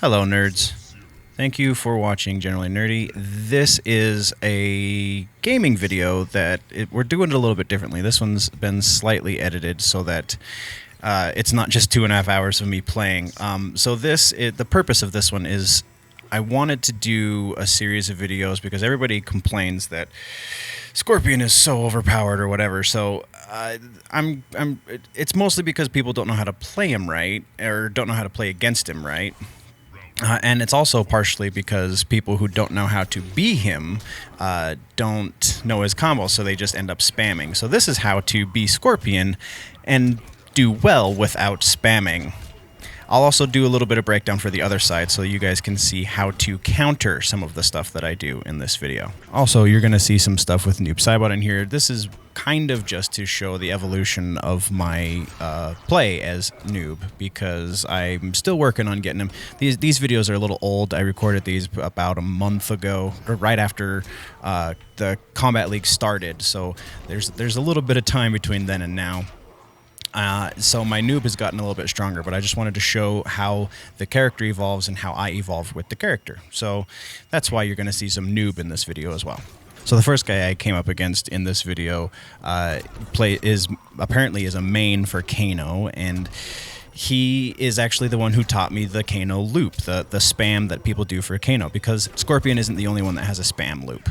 Hello, nerds. Thank you for watching Generally Nerdy. This is a gaming video that we're doing it a little bit differently. This one's been slightly edited so that it's not just 2.5 hours of me playing. The purpose of this one is I wanted to do a series of videos because everybody complains that Scorpion is so overpowered or whatever. So it's mostly because people don't know how to play him right or don't know how to play against him right. And it's also partially because people who don't know how to be him don't know his combos, so they just end up spamming. So this is how to be Scorpion and do well without spamming. I'll also do a little bit of breakdown for the other side so you guys can see how to counter some of the stuff that I do in this video. Also, you're going to see some stuff with Noob Saibot in here. This is kind of just to show the evolution of my play as Noob, because I'm still working on getting them. These videos are a little old. I recorded these about a month ago, or right after the Kombat League started, so there's a little bit of time between then and now. So my Noob has gotten a little bit stronger, but I just wanted to show how the character evolves and how I evolve with the character. So that's why you're going to see some Noob in this video as well. So the first guy I came up against in this video apparently is a main for Kano, and he is actually the one who taught me the Kano loop, the spam that people do for Kano, because Scorpion isn't the only one that has a spam loop.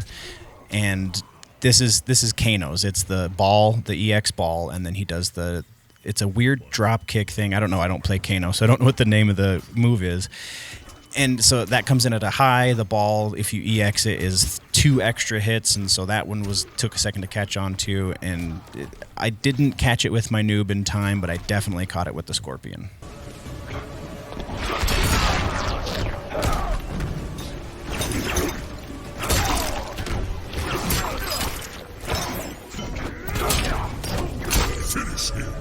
And this is Kano's. It's the ball, the EX ball, and then he does it's a weird drop kick thing. I don't know. I don't play Kano, so I don't know what the name of the move is. And so that comes in at a high. The ball, if you EX it, is 2 extra hits, and so that one took a second to catch on to. And I didn't catch it with my Noob in time, but I definitely caught it with the Scorpion. Finish him.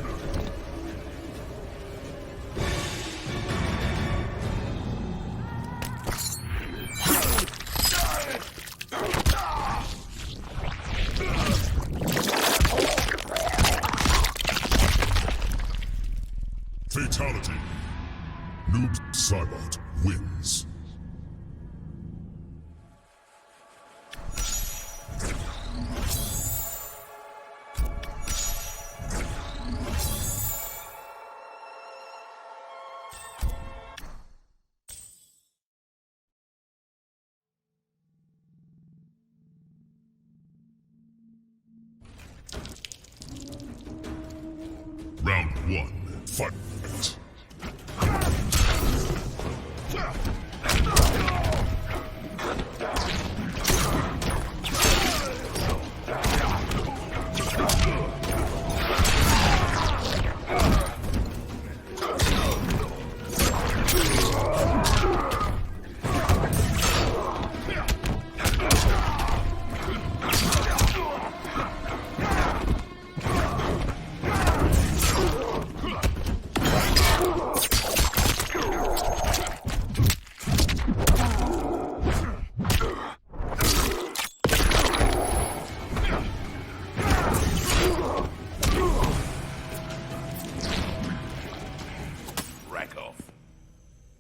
Fatality. Noob Saibot wins. Round 1, fight.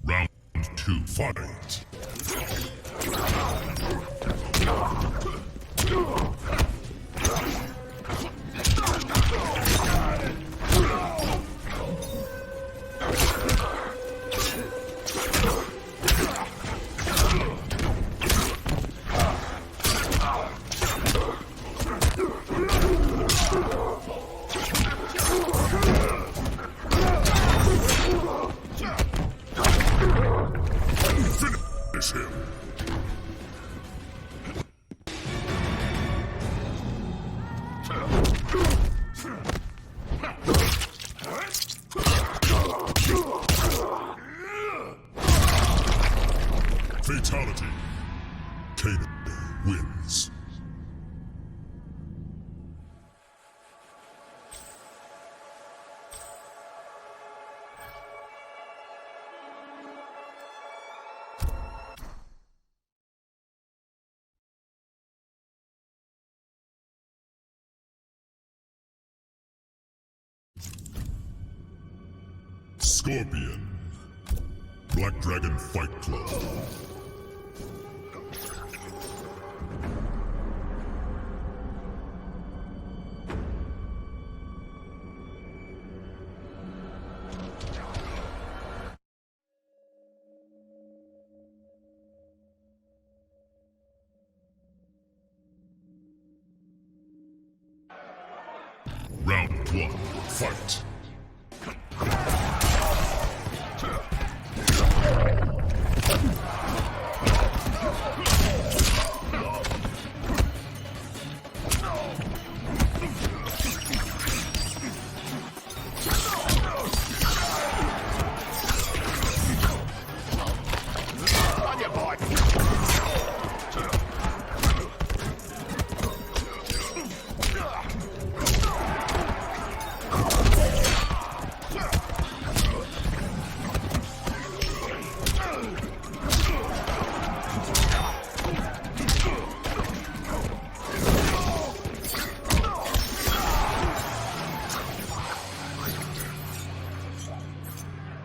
Round 2, fight. Finish him. Fatality. Kano wins. Scorpion Black Dragon Fight Club. Round 1, fight!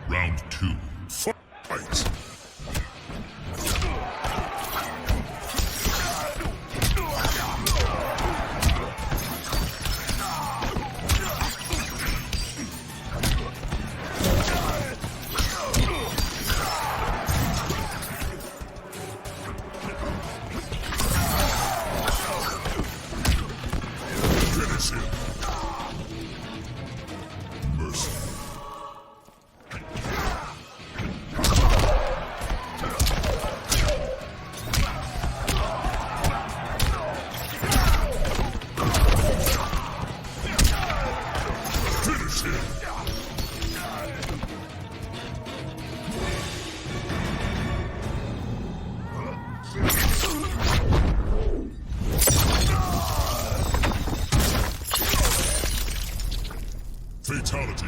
Round 2, fight! Finish him. Mercy. Finish him! Fatality.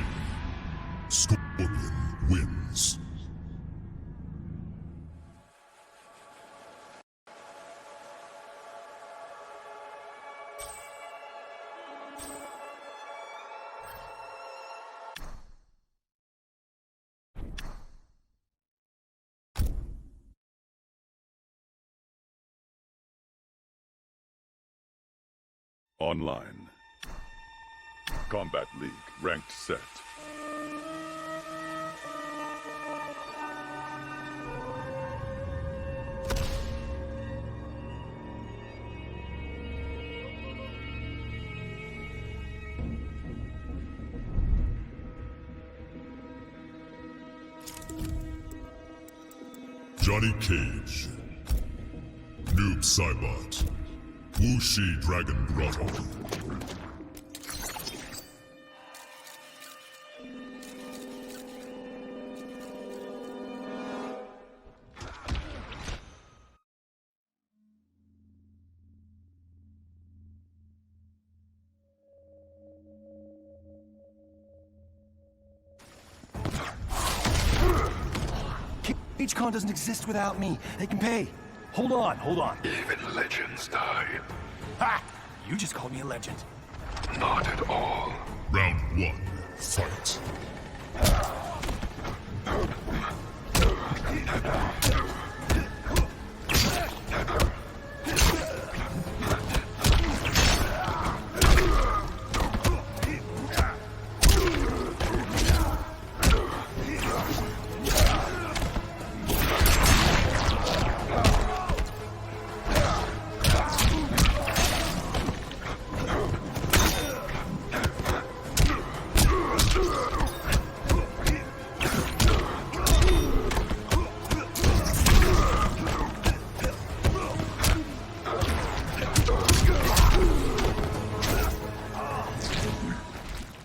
Scorpion wins. Online. Kombat League, ranked set. Johnny Cage. Noob Saibot. Wuxi Dragon Grotto. CageCon doesn't exist without me. They can pay. Hold on, hold on. Even legends die. Ha! You just called me a legend. Not at all. Round 1, fight!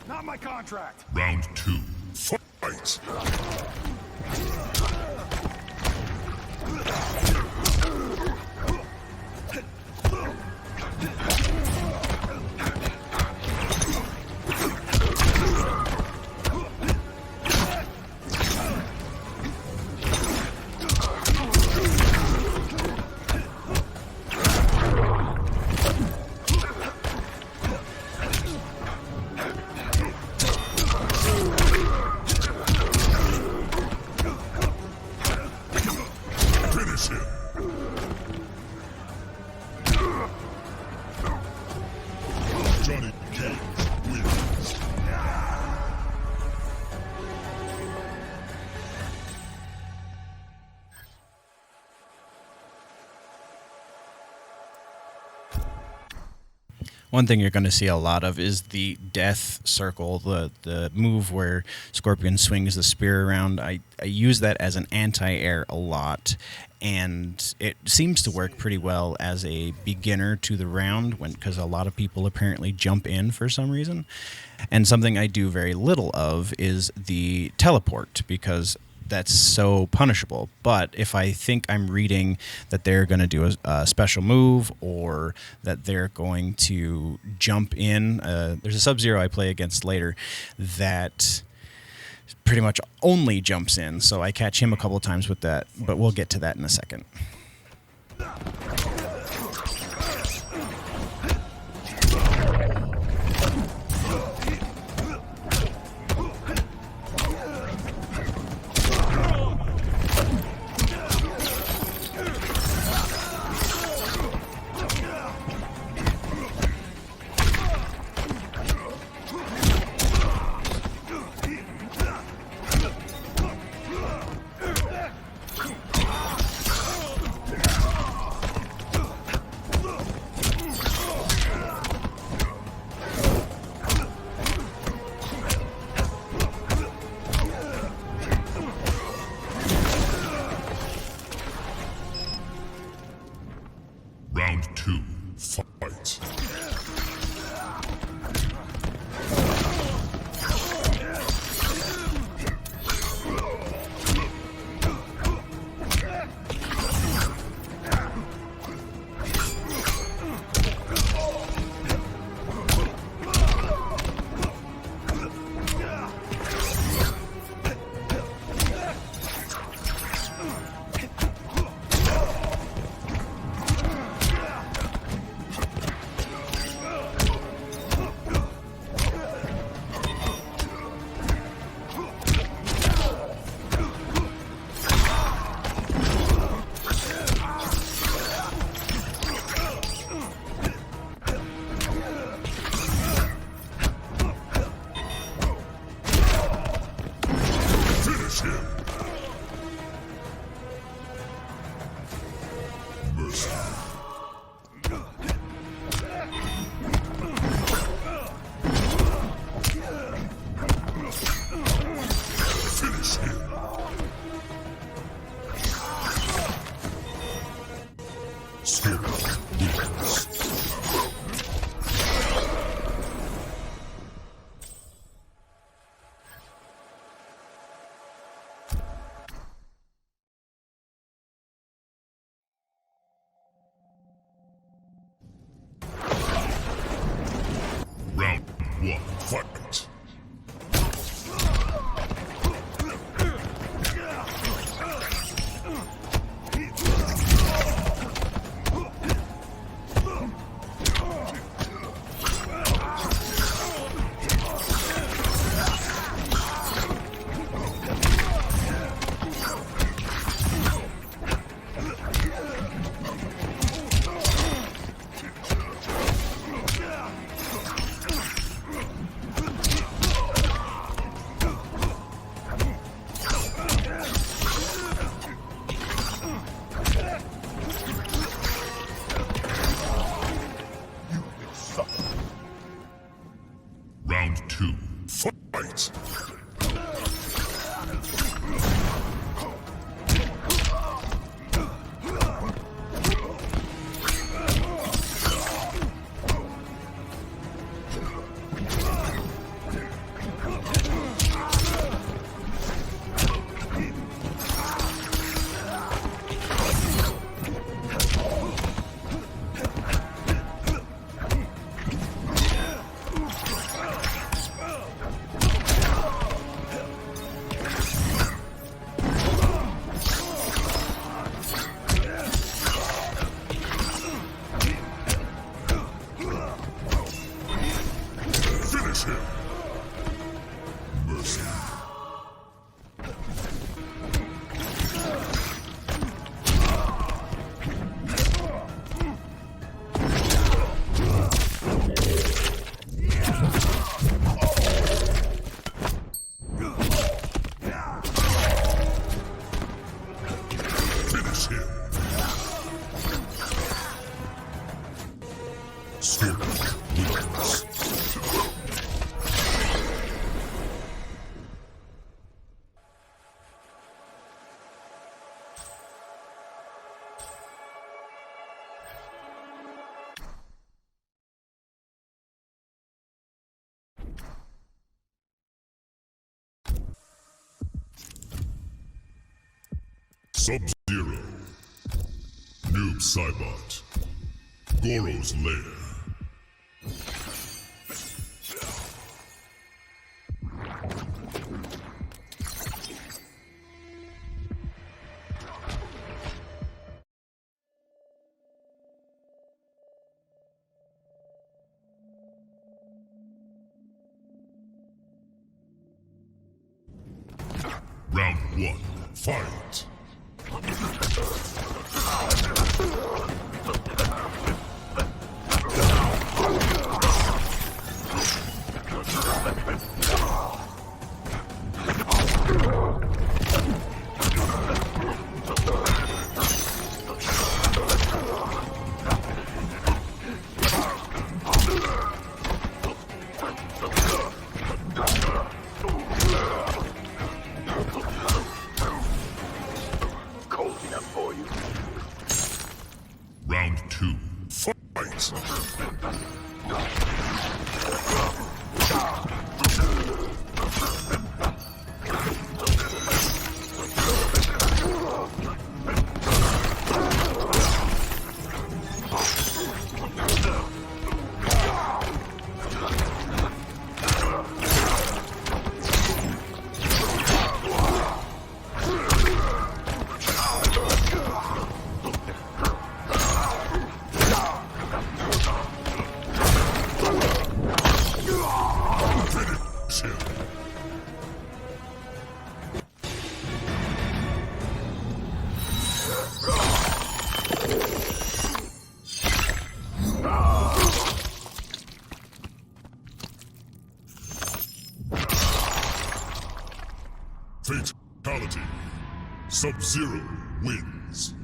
Not my contract. Round 2, fight! One thing you're going to see a lot of is the death circle, the move where Scorpion swings the spear around. I use that as an anti-air a lot, and it seems to work pretty well as a beginner to the round because a lot of people apparently jump in for some reason. And something I do very little of is the teleport, because that's so punishable. But if I think I'm reading that they're going to do a special move, or that they're going to jump in, there's a Sub-Zero I play against later that pretty much only jumps in, so I catch him a couple times with that, but we'll get to that in a second. Round 2, fight. Mercy. Finish him. Scorpion wins. Round 1, fight. Round 2, fight! Sub-Zero. Noob Saibot. Goro's Lair. Round 1. Fight! Cold enough for you. Round 2. Fight! Finish him. Fatality. Sub-Zero wins.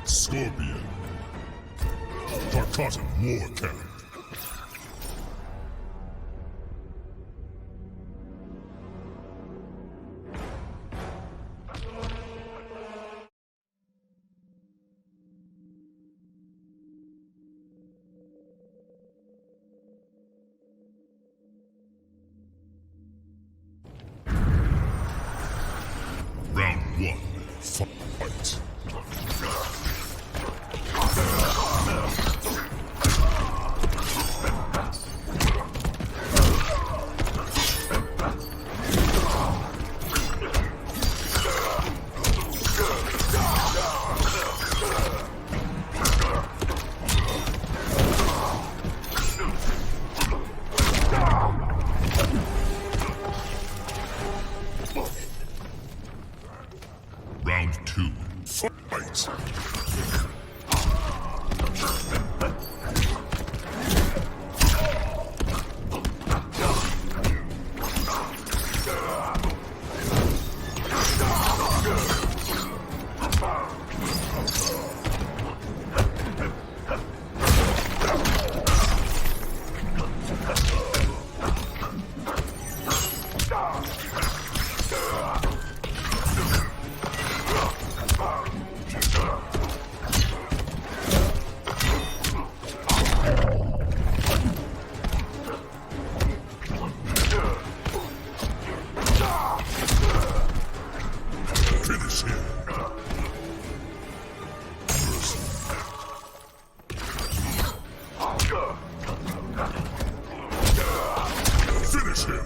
Scorpion. Tarkatan War Camp. Round 1. Fight! Round 2. Fight! Finish him. Finish him.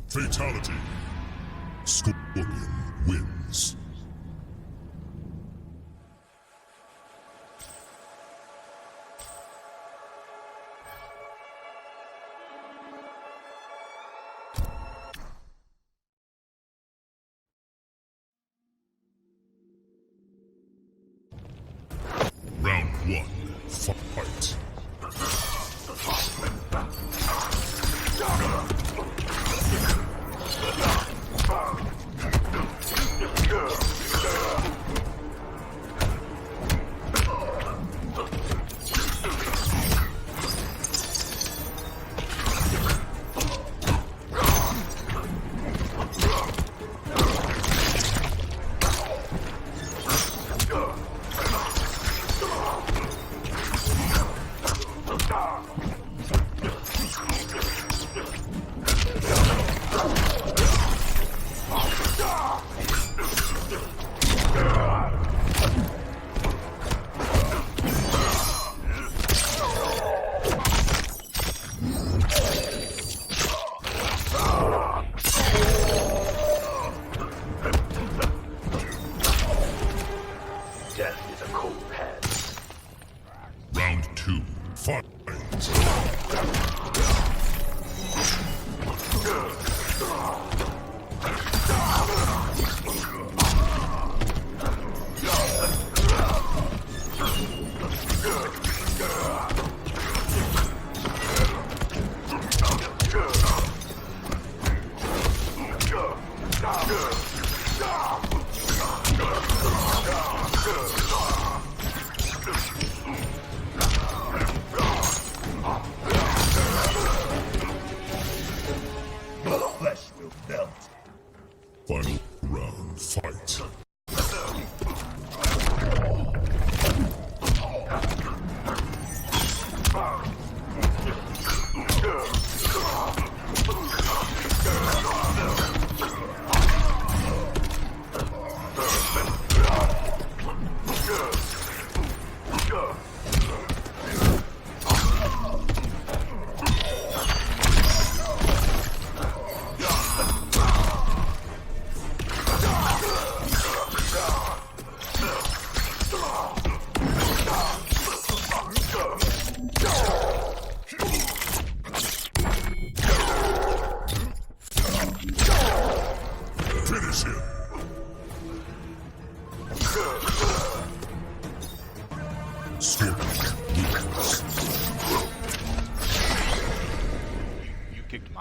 Fatality. Scorpion wins. Round 1. Fight!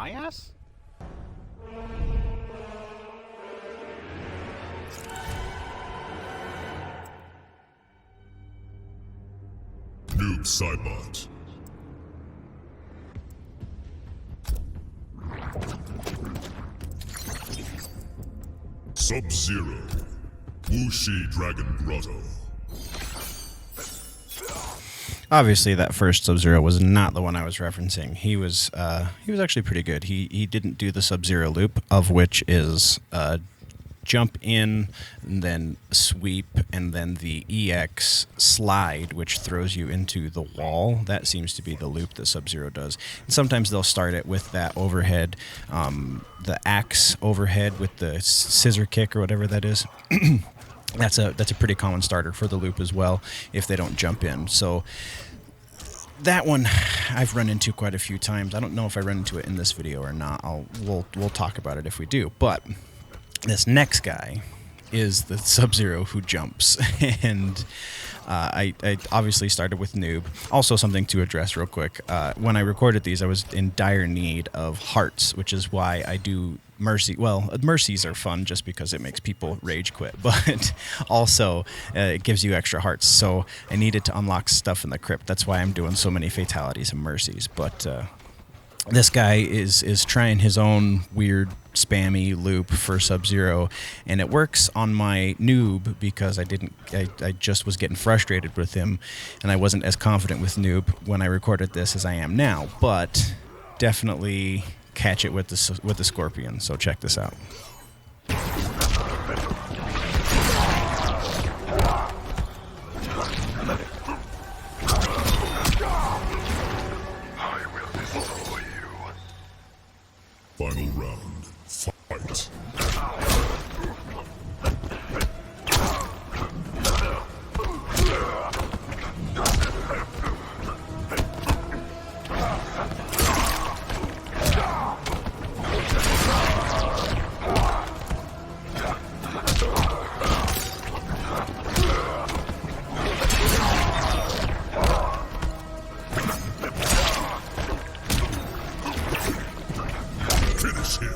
my ass? Noob Cybot. Sub-Zero. Wuxi Dragon Grotto. Obviously, that first Sub-Zero was not the one I was referencing. He was actually pretty good. He didn't do the Sub-Zero loop, of which is jump in, and then sweep, and then the EX slide, which throws you into the wall. That seems to be the loop that Sub-Zero does. And sometimes they'll start it with that overhead, the axe overhead with the scissor kick or whatever that is. That's a pretty common starter for the loop as well if they don't jump in. So that one I've run into quite a few times. I don't know if I run into it in this video or not. We'll talk about it if we do. But this next guy is the Sub-Zero who jumps, and I obviously started with Noob. Also, something to address real quick. When I recorded these, I was in dire need of hearts, which is why I do mercy. Well, mercies are fun just because it makes people rage quit, but also it gives you extra hearts. So I needed to unlock stuff in the crypt. That's why I'm doing so many fatalities and mercies. But this guy is trying his own weird spammy loop for Sub-Zero, and it works on my Noob because I just was getting frustrated with him, and I wasn't as confident with Noob when I recorded this as I am now. But definitely catch it with the Scorpion. So check this out. Final round. Fight. Finish him.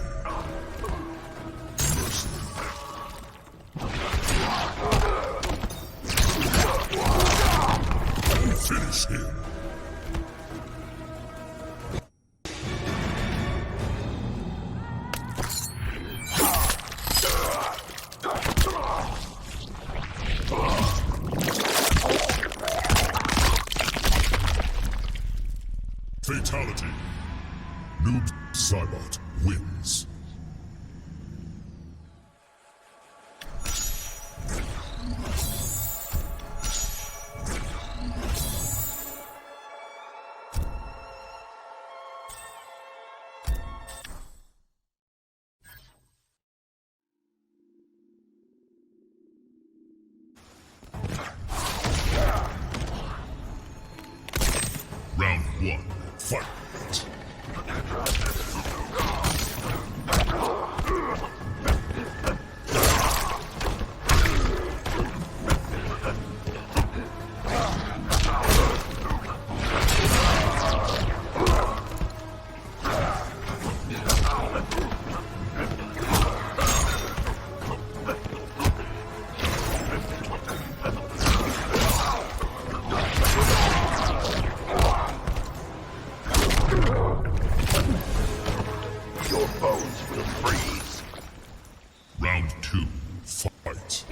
Finish him. Fatality. Noob Cybot wins. Round one. Fight. Round two. Fight.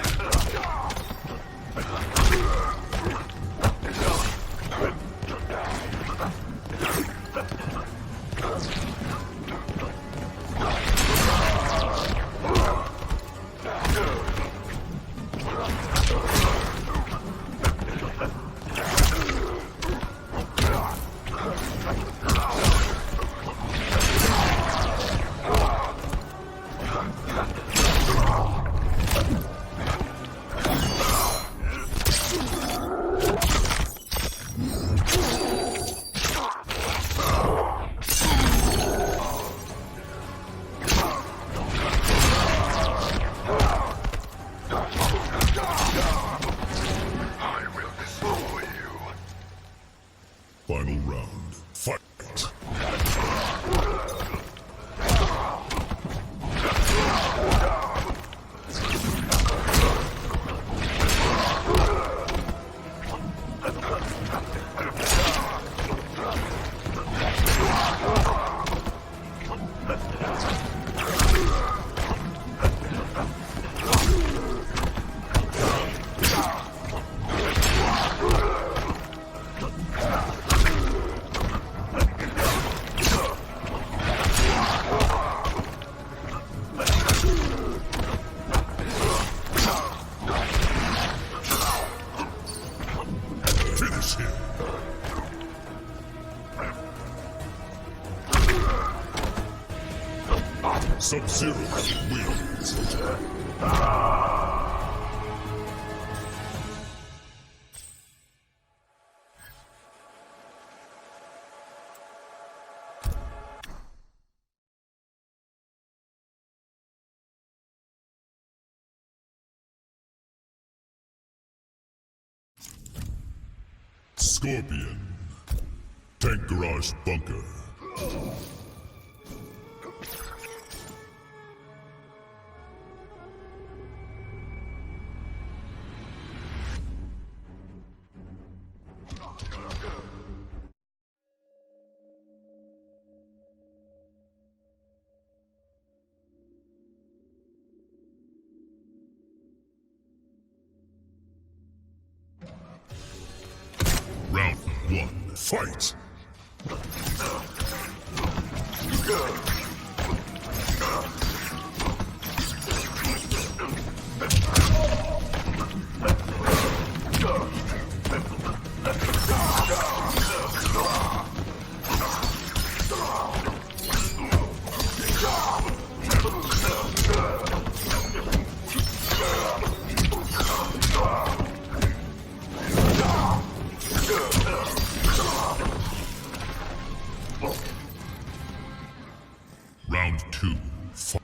Sub-Zero wins. Scorpion. Tank Garage Bunker. Round 1. Fight! Round 2. Fight!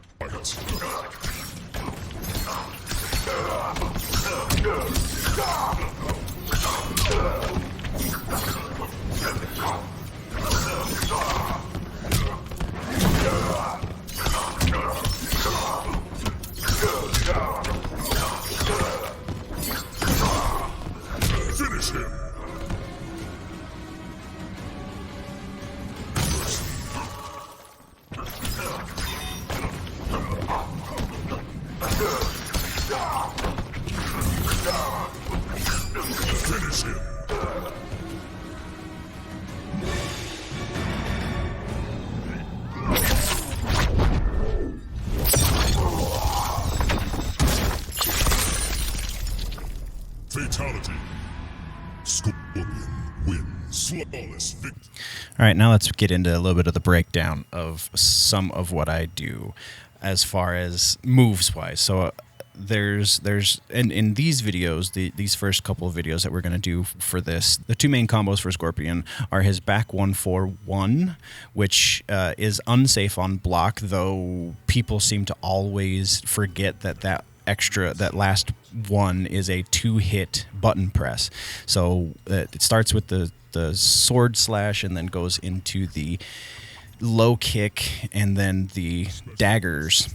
Finish him! Finish him! Fatality. Scorpion wins. Flawless victory. All right, now let's get into a little bit of the breakdown of some of what I do as far as moves wise. So there's in these videos, these first couple of videos that we're going to do for this, the two main combos for Scorpion are his back 1-4-1, which is unsafe on block, though people seem to always forget that last one is a 2-hit button press. So it starts with the sword slash and then goes into the low kick and then the daggers.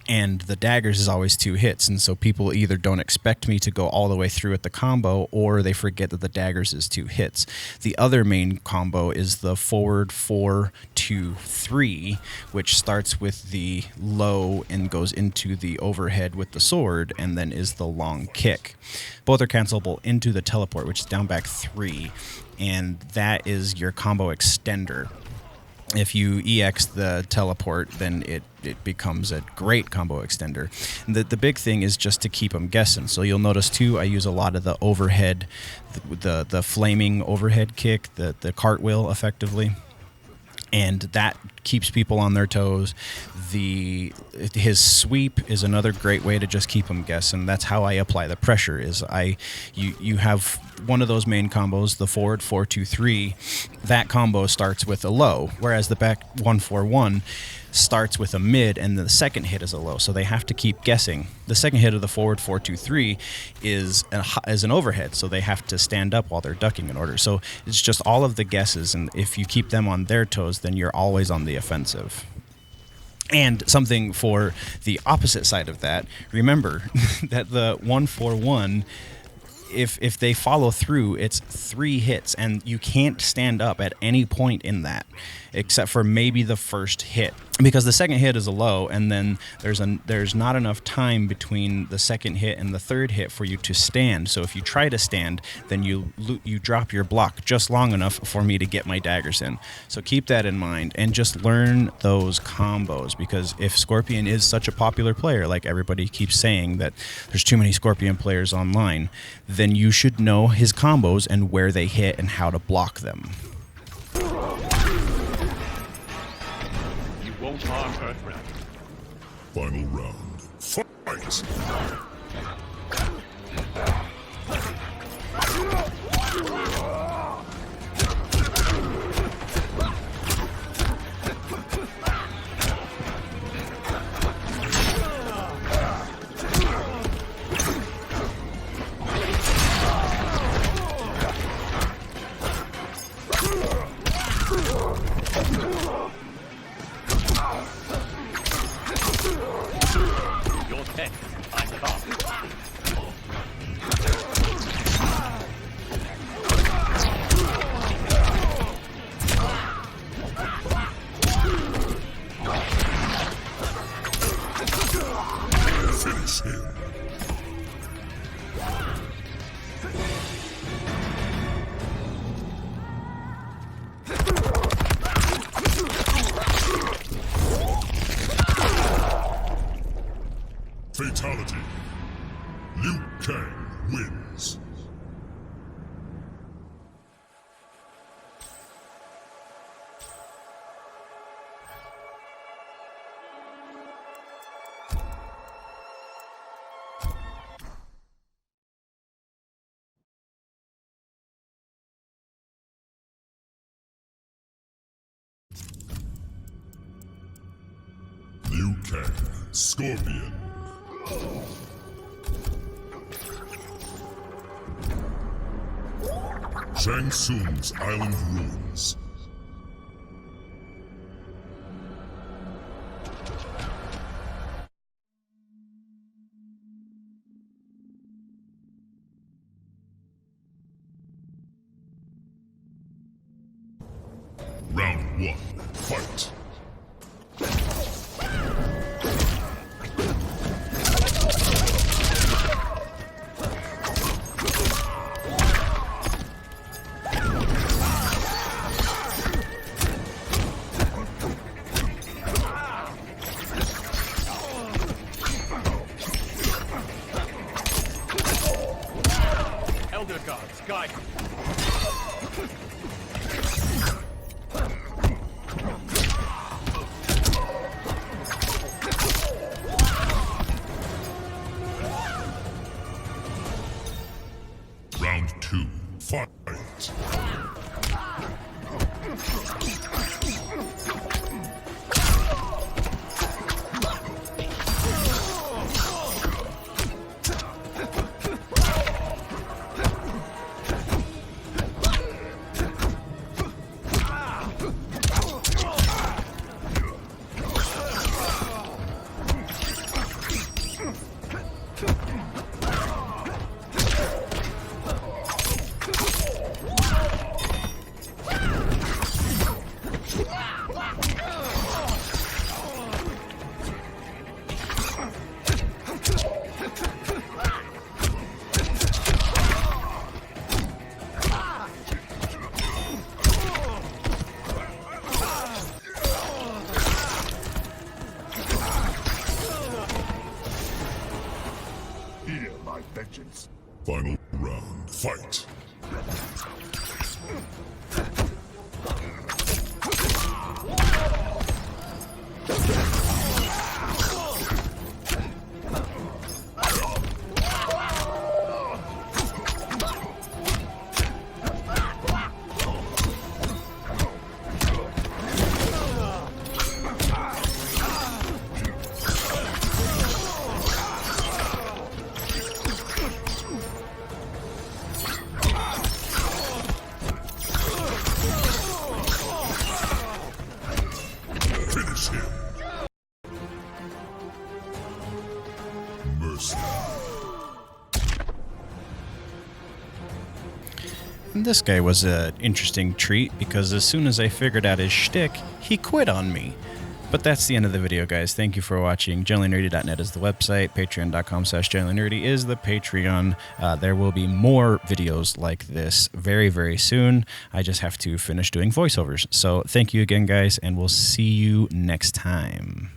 And the daggers is always 2 hits, and so people either don't expect me to go all the way through with the combo, or they forget that the daggers is 2 hits. The other main combo is the forward 4-2-3, which starts with the low and goes into the overhead with the sword, and then is the long kick. Both are cancelable into the teleport, which is down back 3, and that is your combo extender. If you EX the teleport, then it becomes a great combo extender. And the big thing is just to keep them guessing. So you'll notice too, I use a lot of the overhead, the flaming overhead kick, the cartwheel effectively. And that keeps people on their toes. His sweep is another great way to just keep them guessing. That's how I apply the pressure. You have one of those main combos, the forward 4-2-3. That combo starts with a low, whereas the back 1-4-1 starts with a mid, and the second hit is a low. So they have to keep guessing. The second hit of the forward 4-2-3 is an overhead, so they have to stand up while they're ducking in order. So it's just all of the guesses, and if you keep them on their toes, then you're always on the offensive. And something for the opposite side of that, remember that the 1-4-1, if they follow through, it's 3 hits, and you can't stand up at any point in that, except for maybe the first hit, because the second hit is a low, and then there's not enough time between the second hit and the third hit for you to stand. So if you try to stand, then you drop your block just long enough for me to get my daggers in. So keep that in mind and just learn those combos, because if Scorpion is such a popular player, like everybody keeps saying that there's too many Scorpion players online, then you should know his combos and where they hit and how to block them. You won't long-arm Earthrealm. Final round. Fight! Your tech, I can't. Finish him. Fatality. Liu Kang wins. Liu Kang, Scorpion. Shang Tsung's Island Ruins. Round 1, fight! Elder Gods, guide me. Round 2, fight! Hear my vengeance. Final round, fight! Finish him! Mercy. This guy was an interesting treat because as soon as I figured out his shtick, he quit on me. But that's the end of the video, guys. Thank you for watching. GenuineNerdy.net is the website. Patreon.com/GenuineNerdy is the Patreon. There will be more videos like this very, very soon. I just have to finish doing voiceovers. So thank you again, guys, and we'll see you next time.